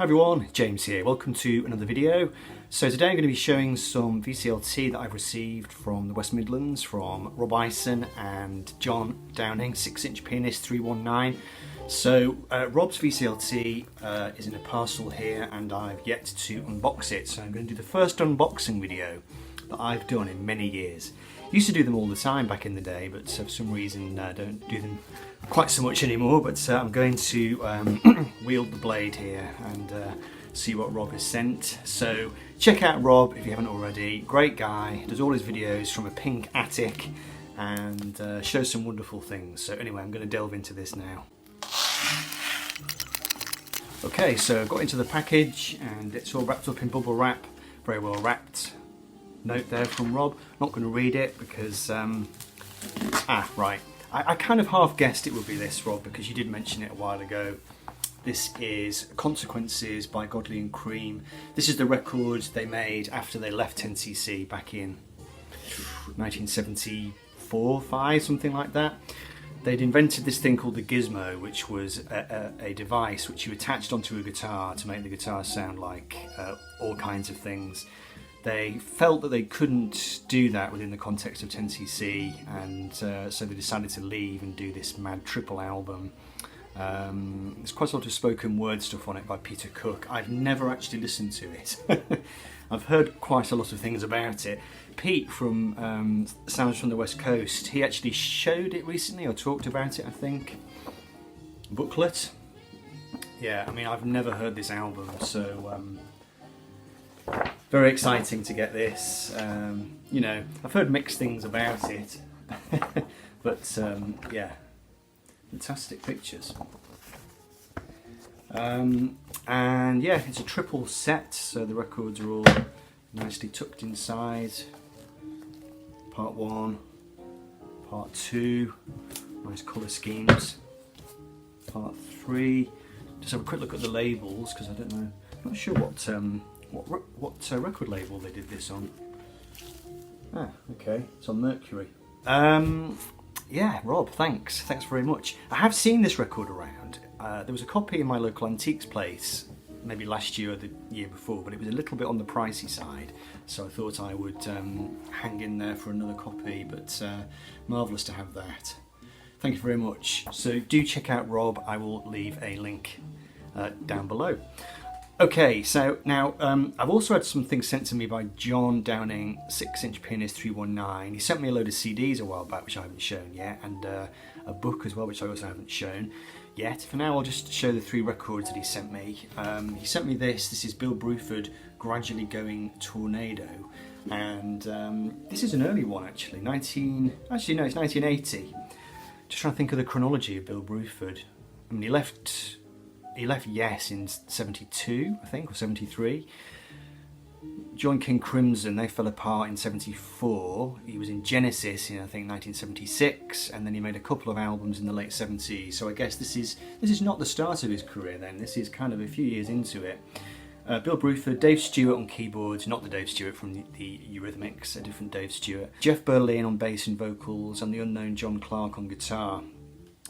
Hi everyone, James here. Welcome to another video. So today I'm going to be showing some VCLT that I've received from the West Midlands from Rob Ison and John Downing, 6-inch pianist 319. So Rob's VCLT is in a parcel here and I've yet to unbox it. So I'm going to do the first unboxing video that I've done in many years. Used to do them all the time back in the day, but for some reason I don't do them quite so much anymore. But I'm going to wield the blade here and see what Rob has sent. So check out Rob if you haven't already. Great guy, does all his videos from a pink attic and shows some wonderful things. So anyway, I'm going to delve into this now. Okay, so I got into the package and it's all wrapped up in bubble wrap, very well wrapped. Note there from Rob. Not going to read it because right. I kind of half guessed it would be this, Rob, because you did mention it a while ago. This is Consequences by Godley and Cream. This is the record they made after they left 10cc back in 1974, 5, something like that. They'd invented this thing called the gizmo, which was a device which you attached onto a guitar to make the guitar sound like all kinds of things. They felt that they couldn't do that within the context of 10cc, and so they decided to leave and do this mad triple album. There's quite a lot of spoken word stuff on it by Peter Cook. I've never actually listened to it. I've heard quite a lot of things about it. Pete from Sounds from the West Coast, he actually showed it recently or talked about it, I think. Booklet. Yeah, I mean, I've never heard this album, so very exciting to get this. You know, I've heard mixed things about it, but yeah, fantastic pictures. And yeah, it's a triple set, so the records are all nicely tucked inside. Part 1, Part 2, nice colour schemes. Part 3, just have a quick look at the labels because I don't know, I'm not sure what record label they did this on. Ah, okay, it's on Mercury. Yeah, Rob, thanks very much. I have seen this record around. There was a copy in my local antiques place, maybe last year or the year before, but it was a little bit on the pricey side, so I thought I would hang in there for another copy, but marvellous to have that. Thank you very much. So do check out Rob, I will leave a link down below. Okay, so now I've also had some things sent to me by John Downing, 6-inch pianist 319. He sent me a load of CDs a while back, which I haven't shown yet, and a book as well, which I also haven't shown yet. For now, I'll just show the 3 records that he sent me. He sent me this is Bill Bruford, Gradually Going Tornado, and this is an early one actually, it's 1980. Just trying to think of the chronology of Bill Bruford. I mean, he left Yes in 72, I think, or 73. Joined King Crimson, they fell apart in 74. He was in Genesis in, I think, 1976, and then he made a couple of albums in the late 70s. So I guess this is not the start of his career then, this is kind of a few years into it. Bill Bruford, Dave Stewart on keyboards, not the Dave Stewart from the Eurythmics, a different Dave Stewart. Jeff Berlin on bass and vocals, and the unknown John Clark on guitar.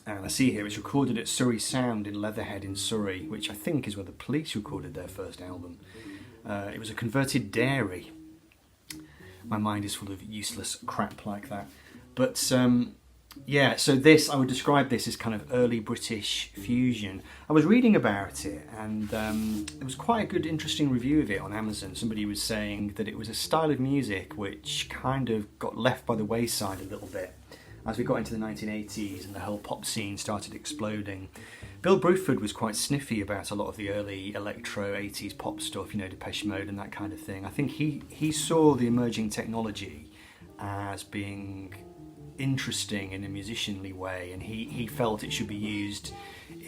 And I see here it's recorded at Surrey Sound in Leatherhead in Surrey, which I think is where the Police recorded their first album. It was a converted dairy. My mind is full of useless crap like that. But yeah, so this, I would describe this as kind of early British fusion. I was reading about it and there was quite a good, interesting review of it on Amazon. Somebody was saying that it was a style of music which kind of got left by the wayside a little bit as we got into the 1980s and the whole pop scene started exploding. Bill Bruford was quite sniffy about a lot of the early electro 80s pop stuff, you know, Depeche Mode and that kind of thing. I think he saw the emerging technology as being interesting in a musicianly way, and he felt it should be used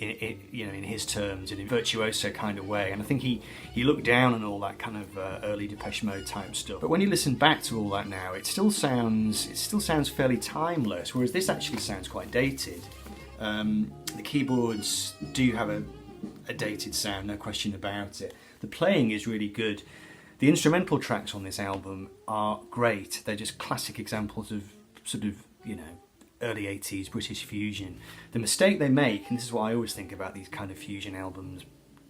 in his terms, in a virtuoso kind of way. And I think he looked down on all that kind of early Depeche Mode type stuff. But when you listen back to all that now, it still sounds fairly timeless, whereas this actually sounds quite dated. The keyboards do have a dated sound, no question about it. The playing is really good. The instrumental tracks on this album are great. They're just classic examples of sort of, you know, early 80s British fusion. The mistake they make, and this is what I always think about these kind of fusion albums,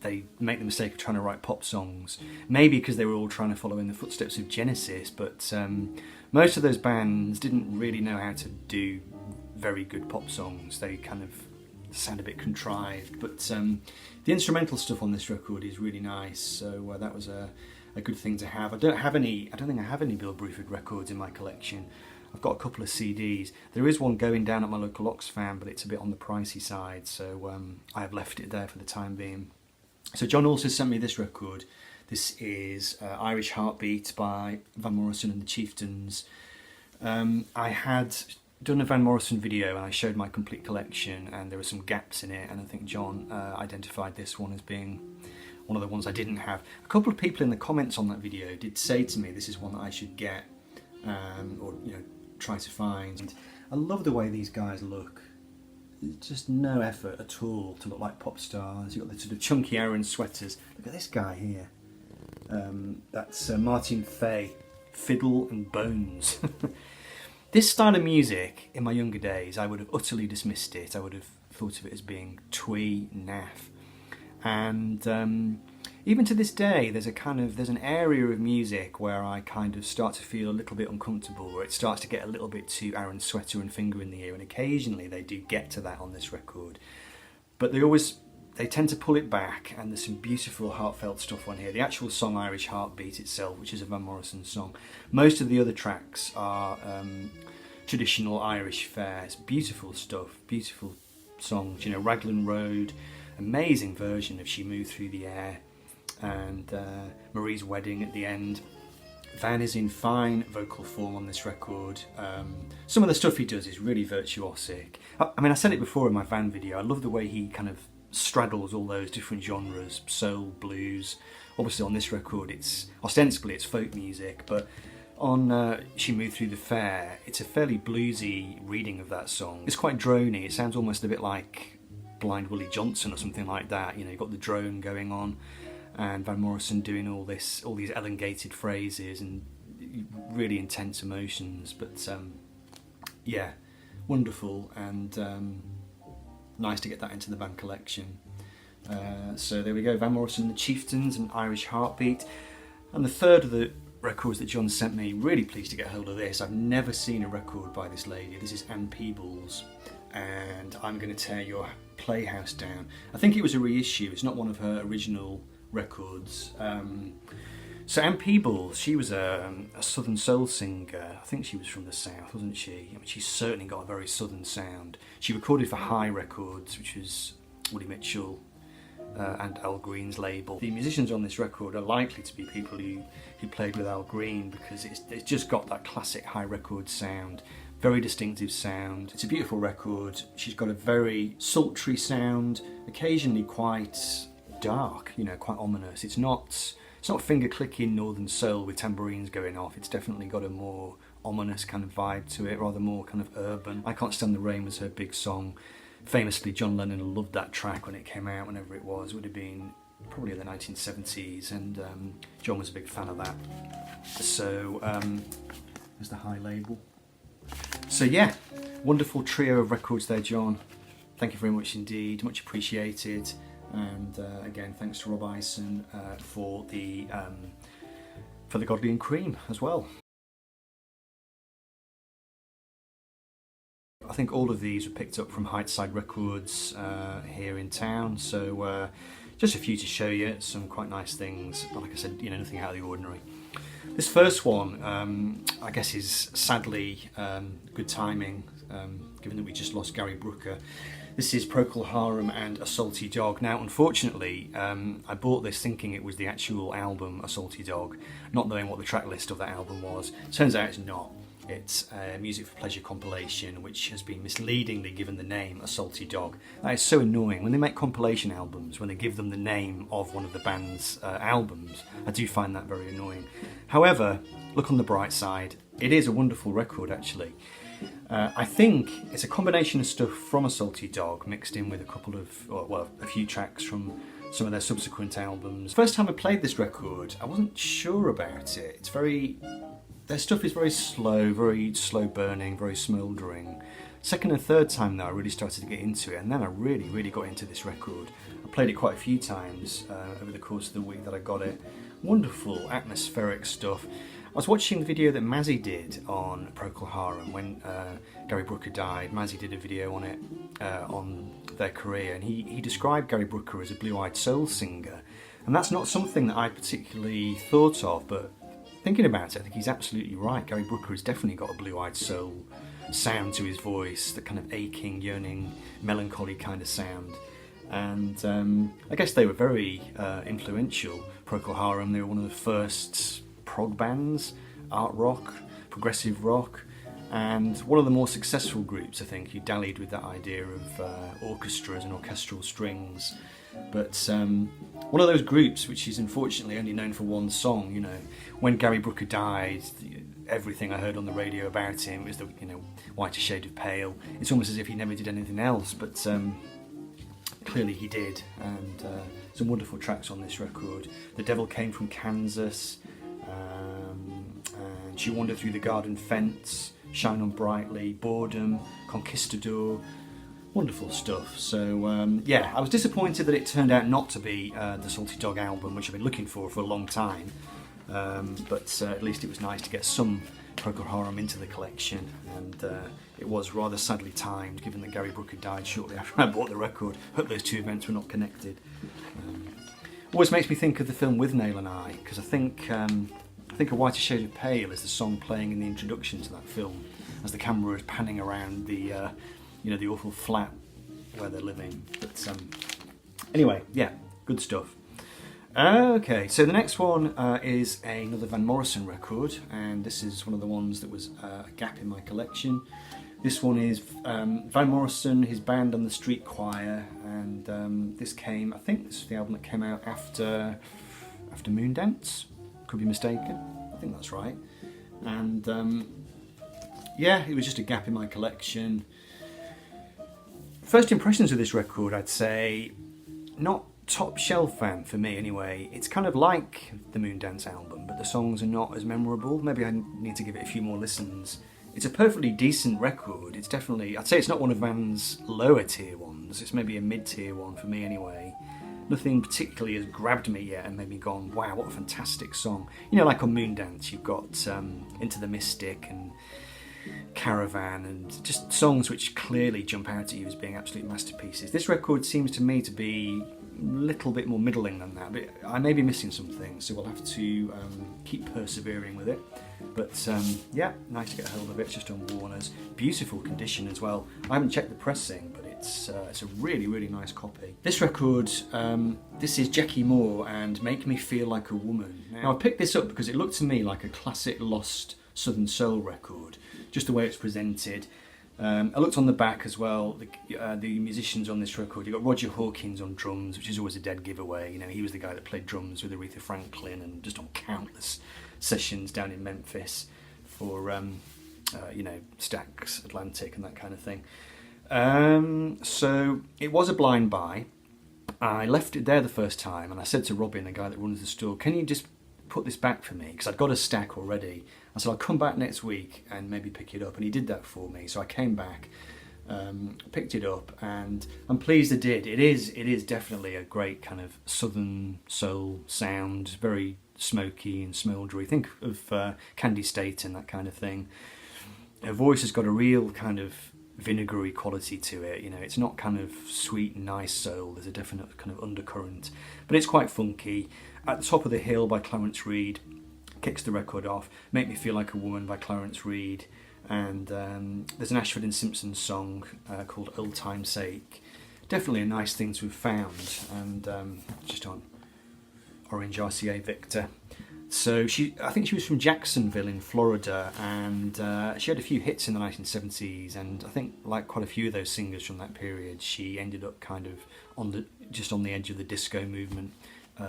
they make the mistake of trying to write pop songs. Maybe because they were all trying to follow in the footsteps of Genesis, but most of those bands didn't really know how to do very good pop songs. They kind of sound a bit contrived, but the instrumental stuff on this record is really nice, so that was a good thing to have. I don't think I have any Bill Bruford records in my collection. I've got a couple of CDs. There is one going down at my local Oxfam, but it's a bit on the pricey side, so I have left it there for the time being. So John also sent me this record. This is Irish Heartbeat by Van Morrison and the Chieftains. I had done a Van Morrison video and I showed my complete collection, and there were some gaps in it, and I think John identified this one as being one of the ones I didn't have. A couple of people in the comments on that video did say to me this is one that I should get, or try to find. And I love the way these guys look. Just no effort at all to look like pop stars. You've got the sort of chunky Aaron sweaters. Look at this guy here. That's Martin Fay, Fiddle and Bones. This style of music, in my younger days, I would have utterly dismissed it. I would have thought of it as being twee, naff. And even to this day, there's an area of music where I kind of start to feel a little bit uncomfortable, where it starts to get a little bit too Aaron Sweater and finger in the ear, and occasionally they do get to that on this record. But they tend to pull it back, and there's some beautiful heartfelt stuff on here. The actual song Irish Heartbeat itself, which is a Van Morrison song. Most of the other tracks are traditional Irish fare. It's beautiful stuff, beautiful songs. Raglan Road, amazing version of She Moved Through the Air, and Marie's Wedding at the end. Van is in fine vocal form on this record. Some of the stuff he does is really virtuosic. I said it before in my Van video, I love the way he kind of straddles all those different genres, soul, blues. Obviously on this record ostensibly it's folk music, but on She Moved Through the Fair, it's a fairly bluesy reading of that song. It's quite drony. It sounds almost a bit like Blind Willie Johnson or something like that. You've got the drone going on, and Van Morrison doing all these elongated phrases and really intense emotions. But yeah, wonderful, and nice to get that into the band collection. So there we go, Van Morrison and the Chieftains and Irish Heartbeat. And the third of the records that John sent me, really pleased to get hold of this. I've never seen a record by this lady. This is Ann Peebles, and I'm going to tear your Playhouse down. I think it was a reissue, it's not one of her original records. So Ann Peebles, she was a southern soul singer. I think she was from the south, wasn't she? She's certainly got a very southern sound. She recorded for High Records, which was Woody Mitchell and Al Green's label. The musicians on this record are likely to be people who played with Al Green, because it's just got that classic High Records sound. Very distinctive sound. It's a beautiful record. She's got a very sultry sound, occasionally quite dark, quite ominous. It's not finger clicking northern soul with tambourines going off. It's definitely got a more ominous kind of vibe to it, rather more kind of urban. I Can't Stand the Rain was her big song. Famously, John Lennon loved that track when it came out, whenever it was. It would have been probably in the 1970s, and John was a big fan of that. So there's the High label. So yeah, wonderful trio of records there, John. Thank you very much indeed, much appreciated. And again, thanks to Rob Ison for the Godly and Cream as well. I think all of these were picked up from Heightside Records here in town, so just a few to show you, some quite nice things, but like I said, nothing out of the ordinary. This first one, I guess, is sadly good timing, given that we just lost Gary Brooker. This is Procol Harum and A Salty Dog. Now, unfortunately, I bought this thinking it was the actual album A Salty Dog, not knowing what the track list of that album was. Turns out it's not. It's a Music for Pleasure compilation, which has been misleadingly given the name A Salty Dog. That is so annoying. When they make compilation albums, when they give them the name of one of the band's albums, I do find that very annoying. However, look on the bright side, it is a wonderful record, actually. I think it's a combination of stuff from A Salty Dog mixed in with a few tracks from some of their subsequent albums. First time I played this record, I wasn't sure about it. Their stuff is very slow burning, very smouldering. Second and third time though, I really started to get into it, and then I really got into this record. I played it quite a few times over the course of the week that I got it. Wonderful, atmospheric stuff. I was watching the video that Mazzy did on Procol Harum when Gary Brooker died. Mazzy did a video on it, on their career, and he described Gary Brooker as a blue-eyed soul singer. And that's not something that I particularly thought of, but thinking about it, I think he's absolutely right. Gary Brooker has definitely got a blue-eyed soul sound to his voice, the kind of aching, yearning, melancholy kind of sound. And I guess they were very influential, Procol Harum. They were one of the first prog bands, art rock, progressive rock, and one of the more successful groups, I think, who dallied with that idea of orchestras and orchestral strings. But one of those groups which is unfortunately only known for one song. You know, when Gary Brooker died, everything I heard on the radio about him was the, you know, Whiter Shade of Pale. It's almost as if he never did anything else, but clearly he did, and some wonderful tracks on this record. The Devil Came from Kansas, and She Wandered Through the Garden Fence, Shine On Brightly, Boredom, Conquistador, wonderful stuff. So yeah, I was disappointed that it turned out not to be the Salty Dog album, which I've been looking for a long time, but at least it was nice to get some Procol Harum into the collection, and it was rather sadly timed given that Gary Brooker died shortly after I bought the record. Hope those two events were not connected. Always makes me think of the film With Nail and I, because I think A Whiter Shade of Pale is the song playing in the introduction to that film as the camera is panning around the you know, the awful flat where they're living. But anyway, yeah, good stuff. Okay, so the next one is another Van Morrison record, and this is one of the ones that was a gap in my collection. This one is Van Morrison, his band and the Street Choir, and this came, I think this is the album that came out after Moondance, could be mistaken, I think that's right. And yeah, it was just a gap in my collection. First impressions of this record, I'd say, not top shelf fan for me anyway. It's kind of like the Moondance album, but the songs are not as memorable. Maybe I need to give it a few more listens. It's a perfectly decent record. It's definitely, I'd say it's not one of Van's lower tier ones. It's maybe a mid-tier one for me anyway. Nothing particularly has grabbed me yet and made me gone, wow, what a fantastic song. You know, like on Moondance, you've got Into the Mystic and Caravan, and just songs which clearly jump out at you as being absolute masterpieces. This record seems to me to be a little bit more middling than that, but I may be missing something, so we'll have to keep persevering with it. But yeah, nice to get a hold of it. It's just on Warner's. Beautiful condition as well. I haven't checked the pressing, but it's a really nice copy. This record, this is Jackie Moore and Make Me Feel Like a Woman. Now I picked this up because it looked to me like a classic lost Southern Soul record, just the way it's presented. I looked on the back as well, the musicians on this record. You've got Roger Hawkins on drums, which is always a dead giveaway. You know, he was the guy that played drums with Aretha Franklin and just on countless sessions down in Memphis for, you know, Stax, Atlantic and that kind of thing. So it was a blind buy. I left it there the first time and I said to Robin, the guy that runs the store, can you just put this back for me? Because I'd got a stack already. I said I'll come back next week and maybe pick it up, and he did that for me. So I came back, picked it up, and I'm pleased I did. It is definitely a great kind of Southern soul sound, very smoky and smouldery. Think of Candy State and that kind of thing. Her voice has got a real kind of vinegary quality to it. You know, it's not kind of sweet and nice soul. There's a definite kind of undercurrent, but it's quite funky. At the Top of the Hill by Clarence Reid kicks the record off. Make Me Feel Like a Woman by Clarence Reid, and there's an Ashford and Simpson song called Old Time's Sake. Definitely a nice thing to have found, and just on Orange RCA Victor. So I think she was from Jacksonville in Florida, and she had a few hits in the 1970s, and I think like quite a few of those singers from that period, she ended up kind of just on the edge of the disco movement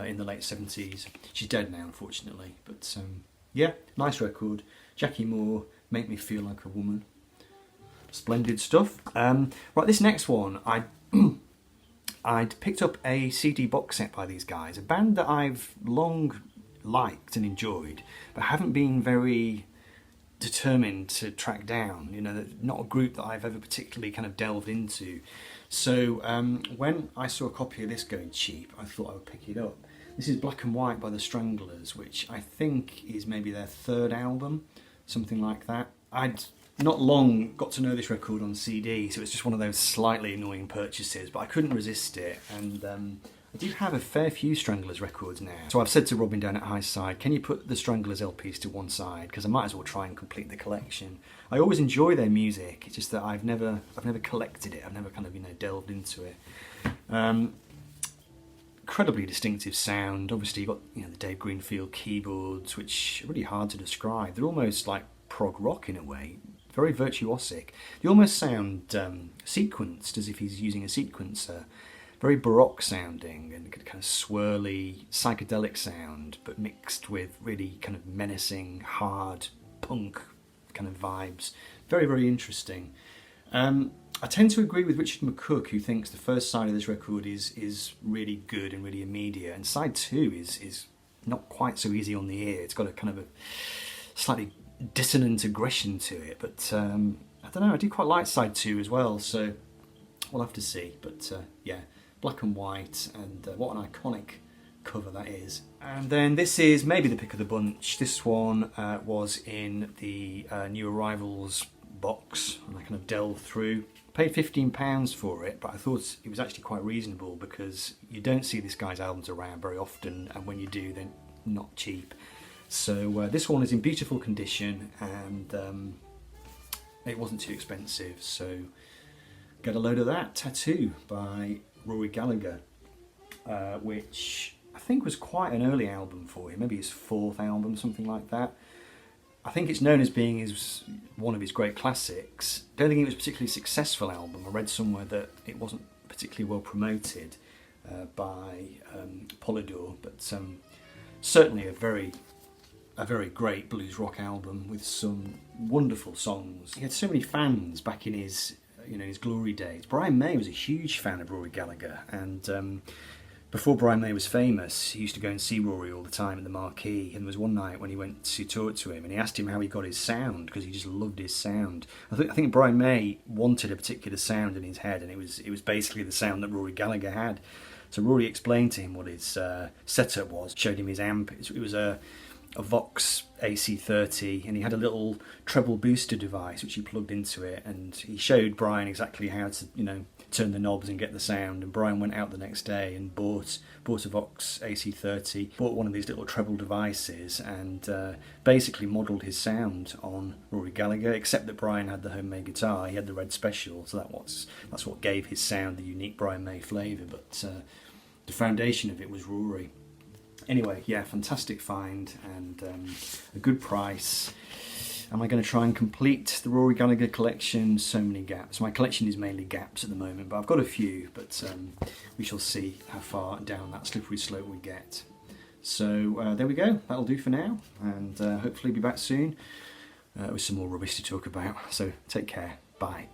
in the late 70s. She's dead now, unfortunately, but yeah, nice record. Jackie Moore, Make Me Feel Like a Woman. Splendid stuff. Right, this next one, I'd picked up a CD box set by these guys, a band that I've long liked and enjoyed, but haven't been very determined to track down. You know, not a group that I've ever particularly kind of delved into. So when I saw a copy of this going cheap, I thought I would pick it up. This is Black and White by the Stranglers, which I think is maybe their third album, something like that. I'd not long got to know this record on CD, so it's just one of those slightly annoying purchases, but I couldn't resist it. And I do have a fair few Stranglers records now. So I've said to Robin down at Highside, can you put the Stranglers LPs to one side? Because I might as well try and complete the collection. I always enjoy their music, it's just that I've never collected it, I've never kind of, you know, delved into it. Incredibly distinctive sound. Obviously you've got, you know, the Dave Greenfield keyboards, which are really hard to describe. They're almost like prog rock in a way, very virtuosic. They almost sound sequenced, as if he's using a sequencer. Very baroque sounding and kind of swirly psychedelic sound, but mixed with really kind of menacing hard punk kind of vibes. Very, very interesting. I tend to agree with Richard McCook, who thinks the first side of this record is really good and really immediate, and side 2 is not quite so easy on the ear. It's got a kind of a slightly dissonant aggression to it, but I don't know, I do quite like side 2 as well, so we'll have to see. But yeah, Black and White, and what an iconic cover that is. And then this is maybe the pick of the bunch. This one was in the New Arrivals box, and I kind of delved through. Paid £15 for it, but I thought it was actually quite reasonable because you don't see this guy's albums around very often, and when you do, they're not cheap. So this one is in beautiful condition, and it wasn't too expensive, so get a load of that. Tattoo by Rory Gallagher, which I think was quite an early album for him, maybe his 4th album, something like that. I think it's known as being one of his great classics. I don't think it was a particularly successful album. I read somewhere that it wasn't particularly well promoted by Polydor, but certainly a very great blues rock album with some wonderful songs. He had so many fans back in his, you know, his glory days. Brian May was a huge fan of Rory Gallagher, and before Brian May was famous, he used to go and see Rory all the time at the Marquee, and there was one night when he went to talk to him and he asked him how he got his sound, because he just loved his sound. I think Brian May wanted a particular sound in his head, and it was basically the sound that Rory Gallagher had. So Rory explained to him what his setup was, showed him his amp. It was a Vox AC30, and he had a little treble booster device which he plugged into it, and he showed Brian exactly how to, you know, turn the knobs and get the sound. And Brian went out the next day and bought a Vox AC30, bought one of these little treble devices, and basically modelled his sound on Rory Gallagher, except that Brian had the homemade guitar. He had the Red Special, so that's what gave his sound the unique Brian May flavour, but the foundation of it was Rory. Anyway, yeah, fantastic find, and a good price. Am I going to try and complete the Rory Gallagher collection? So many gaps. My collection is mainly gaps at the moment, but I've got a few, but we shall see how far down that slippery slope we get. So there we go, that'll do for now, and hopefully be back soon with some more rubbish to talk about. So take care, bye.